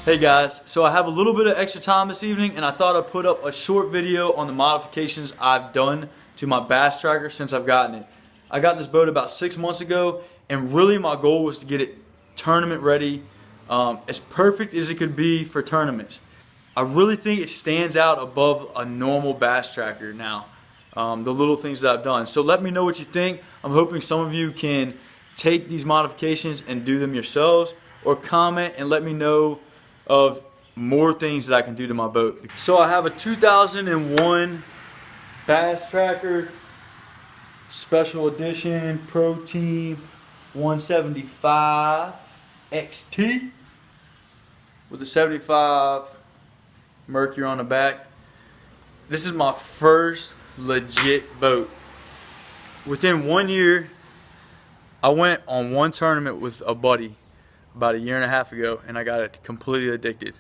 Hey guys, so I have a little bit of extra time this evening and I thought I'd put up a short video on the modifications I've done to my bass tracker since I've gotten it. I got this boat about 6 months ago and really my goal was to get it tournament ready, as perfect as it could be for tournaments. I really think it stands out above a normal bass tracker now, the little things that I've done. So let me know what you think. I'm hoping some of you can take these modifications and do them yourselves, or comment and let me know of more things that I can do to my boat. So I have a 2001 Bass Tracker Special Edition Pro Team 175 XT with a 75 Mercury on the back. This is my first legit boat. Within 1 year, I went on one tournament with a buddy about 1.5 years ago, and I got it completely addicted.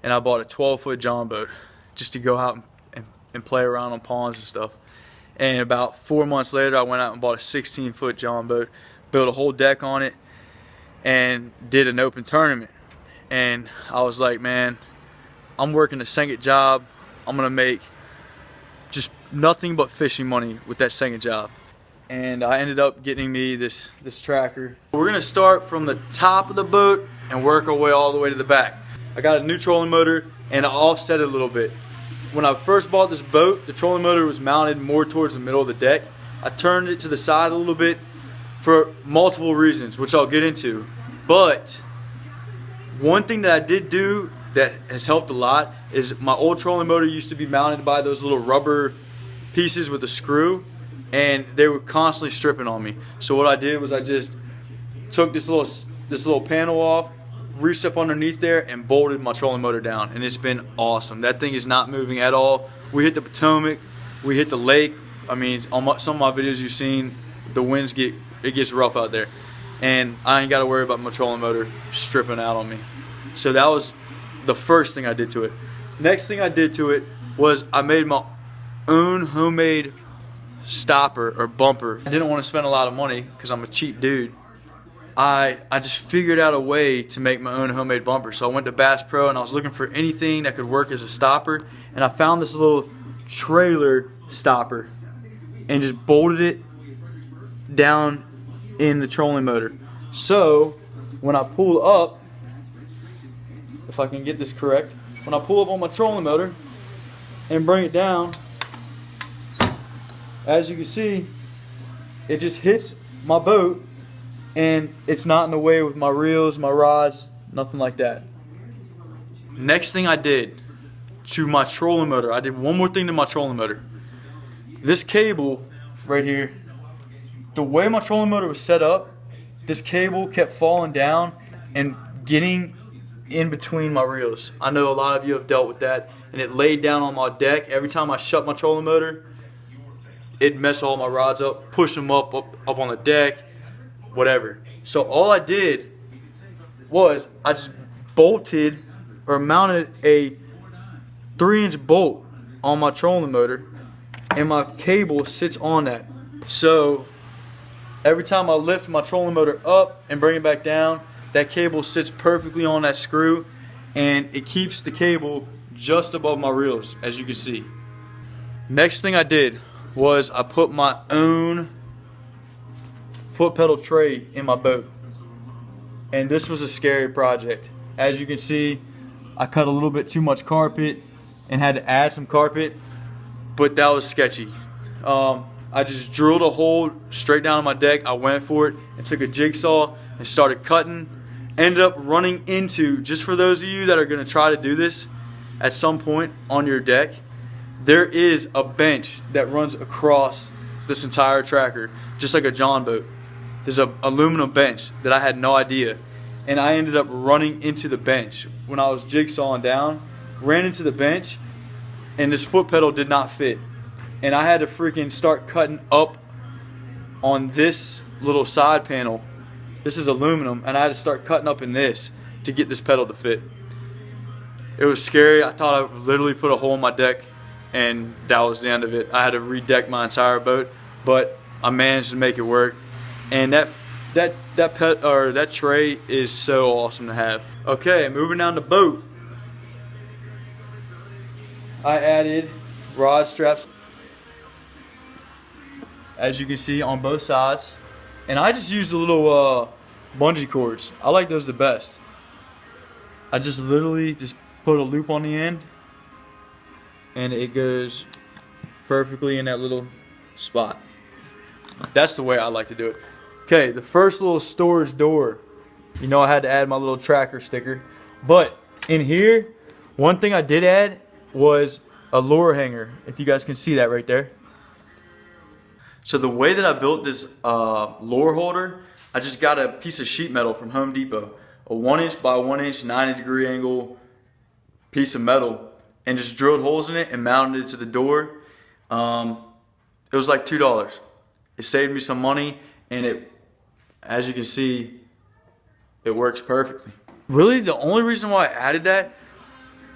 And I bought a 12-foot John boat just to go out and play around on ponds and stuff. And about 4 months later, I went out and bought a 16-foot John boat, built a whole deck on it, and did an open tournament. And I was like, man, I'm working a second job. I'm gonna make just nothing but fishing money with that second job. And I ended up getting me this tracker. We're gonna start from the top of the boat and work our way all the way to the back. I got a new trolling motor and I offset it a little bit. When I first bought this boat, the trolling motor was mounted more towards the middle of the deck. I turned it to the side a little bit for multiple reasons, which I'll get into. But one thing that I did do that has helped a lot is my old trolling motor used to be mounted by those little rubber pieces with a screw, and they were constantly stripping on me. So what I did was I just took this little panel off, reached up underneath there and bolted my trolling motor down, and it's been awesome. That thing is not moving at all. We hit the Potomac, we hit the lake. I mean, on some of my videos you've seen, the winds gets rough out there, and I ain't got to worry about my trolling motor stripping out on me. So that was the first thing I did to it. Next thing I did to it was I made my own homemade stopper or bumper. I didn't want to spend a lot of money because I'm a cheap dude. I just figured out a way to make my own homemade bumper. So I went to Bass Pro and I was looking for anything that could work as a stopper, and I found this little trailer stopper and just bolted it down in the trolling motor. So when I pull up, if I can get this correct, when I pull up on my trolling motor and bring it down, as you can see, it just hits my boat and it's not in the way with my reels, my rods, nothing like that. Next thing I did to my trolling motor, I did one more thing to my trolling motor. This cable right here, the way my trolling motor was set up, this cable kept falling down and getting in between my reels. I know a lot of you have dealt with that, and it laid down on my deck. Every time I shut my trolling motor, it'd mess all my rods up, push them up on the deck, whatever. So all I did was I just bolted or mounted a 3-inch bolt on my trolling motor, and my cable sits on that. So every time I lift my trolling motor up and bring it back down, that cable sits perfectly on that screw, and it keeps the cable just above my reels, as you can see. Next thing I did was I put my own foot pedal tray in my boat, and this was a scary project. As you can see, I cut a little bit too much carpet and had to add some carpet, but that was sketchy. I just drilled a hole straight down on my deck. I went for it and took a jigsaw and started cutting. Ended up running into, just for those of you that are going to try to do this at some point on your deck, there is a bench that runs across this entire tracker, just like a John boat. There's an aluminum bench that I had no idea, and I ended up running into the bench when I was jigsawing down. Ran into the bench, and this foot pedal did not fit, and I had to freaking start cutting up on this little side panel. This is aluminum, and I had to start cutting up in this to get this pedal to fit. It was scary. I thought I literally put a hole in my deck, and that was the end of it. I had to redeck my entire boat, but I managed to make it work. And that that tray is so awesome to have. Okay, moving down the boat. I added rod straps, as you can see, on both sides, and I just used the little bungee cords. I like those the best. I just literally just put a loop on the end, and it goes perfectly in that little spot. That's the way I like to do it. Okay, the first little storage door. You know I had to add my little tracker sticker. But in here, one thing I did add was a lure hanger. If you guys can see that right there. So the way that I built this lure holder, I just got a piece of sheet metal from Home Depot. A 1" by 1" 90-degree angle piece of metal, and just drilled holes in it and mounted it to the door. It was like $2. It saved me some money, and it, as you can see, it works perfectly. Really, the only reason why I added that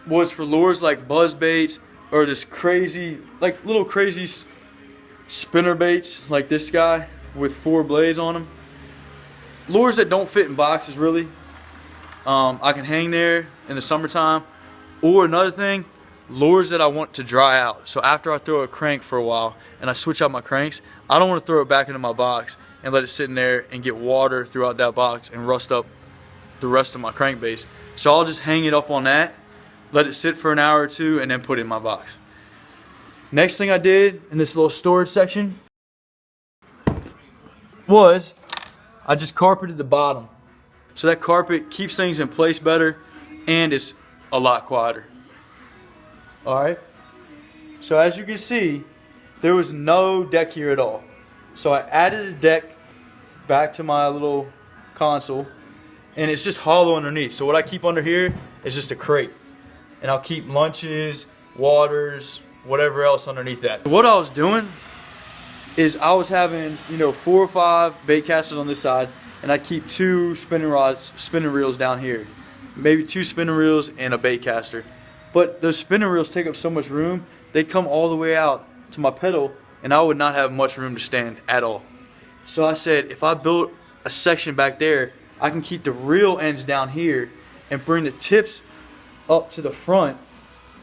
was for lures like buzz baits or this crazy, like little crazy spinner baits like this guy with 4 blades on them. Lures that don't fit in boxes, really. I can hang there in the summertime. Or another thing, lures that I want to dry out. So after I throw a crank for a while and I switch out my cranks, I don't want to throw it back into my box and let it sit in there and get water throughout that box and rust up the rest of my crankbase. So I'll just hang it up on that, let it sit for an hour or two, and then put it in my box. Next thing I did in this little storage section was I just carpeted the bottom. So that carpet keeps things in place better, and it's a lot quieter. Alright, so as you can see, there was no deck here at all. So I added a deck back to my little console, and it's just hollow underneath. So what I keep under here is just a crate, and I'll keep lunches, waters, whatever else underneath that. What I was doing is I was having, 4 or 5 bait casters on this side, and I'd keep 2 spinning reels down here. Maybe 2 spinning reels and a bait caster. But those spinning reels take up so much room, they'd come all the way out to my pedal, and I would not have much room to stand at all. So I said, if I build a section back there, I can keep the reel ends down here and bring the tips up to the front,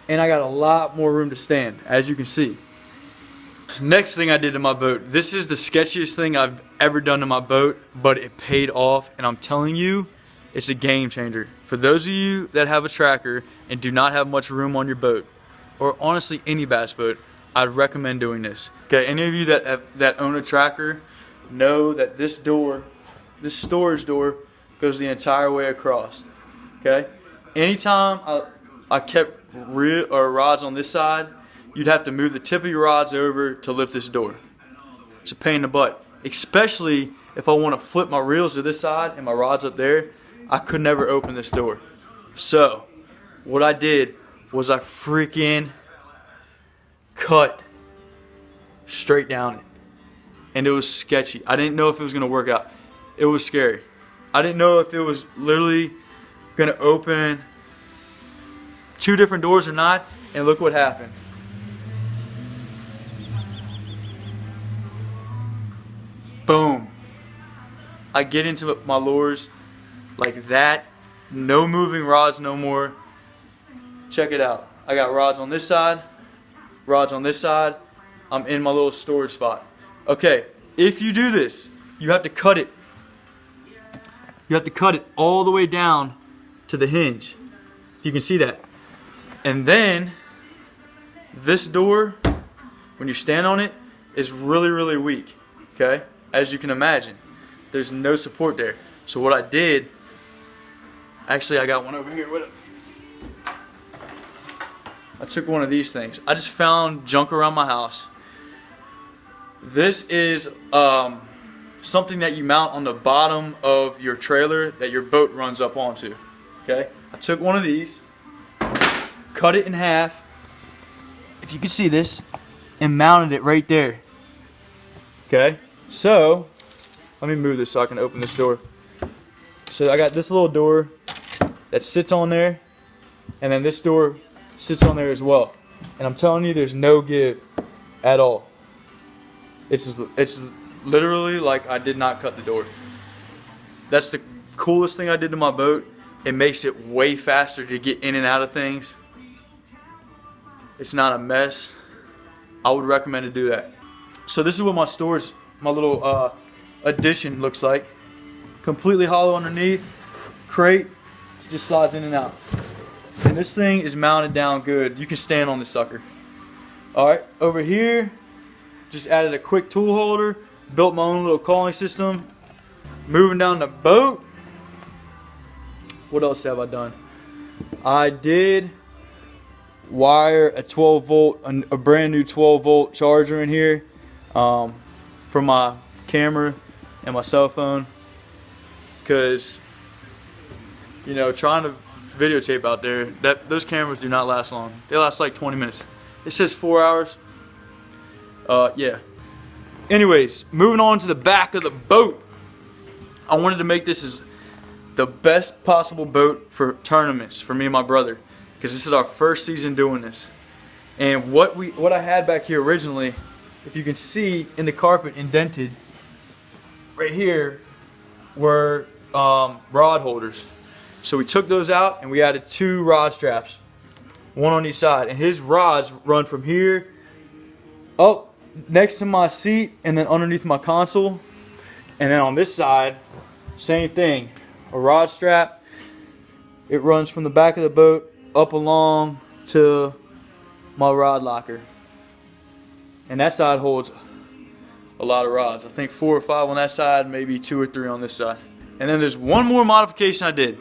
and I got a lot more room to stand, as you can see. Next thing I did to my boat. This is the sketchiest thing I've ever done to my boat, but it paid off, and I'm telling you, it's a game changer. For those of you that have a tracker and do not have much room on your boat, or honestly any bass boat, I'd recommend doing this. Okay, any of you that own a tracker know that this storage door goes the entire way across. Okay, anytime I kept rods on this side, you'd have to move the tip of your rods over to lift this door. It's a pain in the butt, especially if I want to flip my reels to this side and my rods up there. I could never open this door. So what I did was I freaking cut straight down it, and it was sketchy. I didn't know if it was gonna work out. It was scary. I didn't know if it was literally gonna open 2 different doors or not, and look what happened. Boom. I get into my lures like that, no moving rods no more. Check it out. I got rods on this side, rods on this side. I'm in my little storage spot. Okay, if you do this, you have to cut it. You have to cut it all the way down to the hinge. You can see that. And then this door, when you stand on it, is really, really weak. Okay, as you can imagine, there's no support there. So what I did, actually I got one over here with it. I took one of these things. I just found junk around my house. This is something that you mount on the bottom of your trailer that your boat runs up onto. Okay, I took one of these, cut it in half, if you can see this, and mounted it right there. Okay, so let me move this so I can open this door. So I got this little door that sits on there, and then this door sits on there as well. And I'm telling you, there's no give at all. It's literally like I did not cut the door. That's the coolest thing I did to my boat. It makes it way faster to get in and out of things. It's not a mess. I would recommend to do that. So this is what my storage, my little addition looks like. Completely hollow underneath, crate, it just slides in and out. And this thing is mounted down good. You can stand on this sucker. Alright, over here, just added a quick tool holder, built my own little calling system. Moving down the boat. What else have I done? I did wire a 12 volt, a brand new 12 volt charger in here for my camera and my cell phone. Because, you know, trying to videotape out there, those cameras do not last long. They last like 20 minutes. It says 4 hours. Yeah. Anyways, moving on to the back of the boat. I wanted to make this as the best possible boat for tournaments for me and my brother, because this is our first season doing this. And what I had back here originally, if you can see in the carpet indented right here, were rod holders. So we took those out and we added 2 rod straps, one on each side, and his rods run from here up next to my seat and then underneath my console. And then on this side, same thing, a rod strap. It runs from the back of the boat up along to my rod locker. And that side holds a lot of rods. I think 4 or 5 on that side, maybe 2 or 3 on this side. And then there's one more modification I did.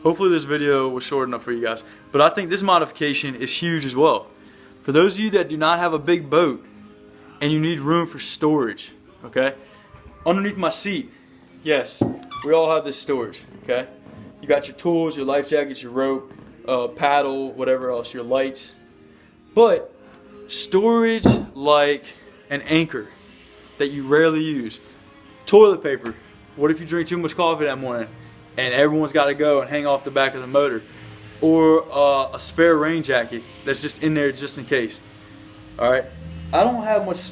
Hopefully this video was short enough for you guys. But I think this modification is huge as well. For those of you that do not have a big boat and you need room for storage, okay? Underneath my seat, yes, we all have this storage, okay? You got your tools, your life jackets, your rope, paddle, whatever else, your lights. But storage like an anchor that you rarely use. Toilet paper. What if you drink too much coffee that morning and everyone's got to go and hang off the back of the motor? Or a spare rain jacket that's just in there just in case. Alright? I don't have much,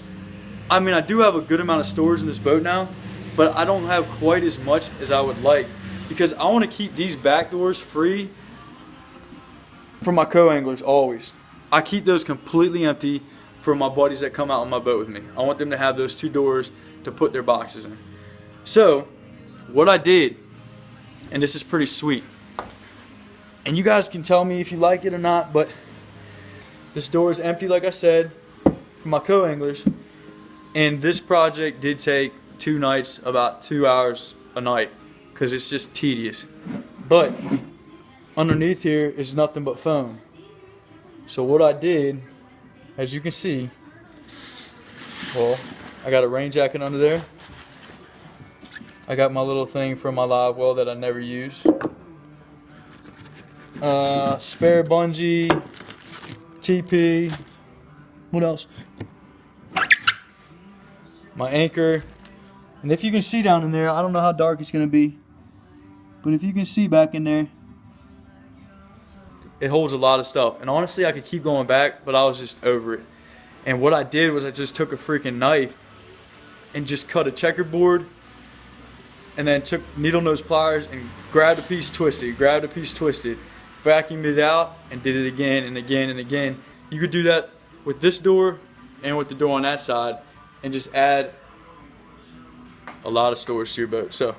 I mean I do have a good amount of storage in this boat now, but I don't have quite as much as I would like, because I want to keep these back doors free for my co-anglers always. I keep those completely empty for my buddies that come out on my boat with me. I want them to have those 2 doors to put their boxes in. So what I did, and this is pretty sweet, and you guys can tell me if you like it or not, but this door is empty like I said for my co-anglers, and this project did take 2 nights, about 2 hours a night, because it's just tedious. But underneath here is nothing but foam. So what I did, as you can see, well, I got a rain jacket under there. I got my little thing for my live well that I never use. Spare bungee, TP. What else? My anchor. And if you can see down in there, I don't know how dark it's going to be, but if you can see back in there, it holds a lot of stuff. And honestly, I could keep going back, but I was just over it. And what I did was I just took a freaking knife and just cut a checkerboard, and then took needle nose pliers and grabbed a piece twisted, vacuumed it out, and did it again and again and again. You could do that with this door and with the door on that side, and just add a lot of storage to your boat. So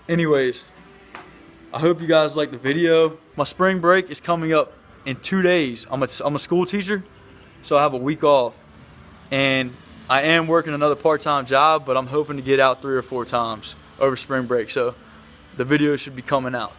anyways, I hope you guys liked the video. My spring break is coming up in 2 days. I'm a school teacher, so I have a week off, and I am working another part-time job, but I'm hoping to get out 3 or 4 times over spring break, so the video should be coming out.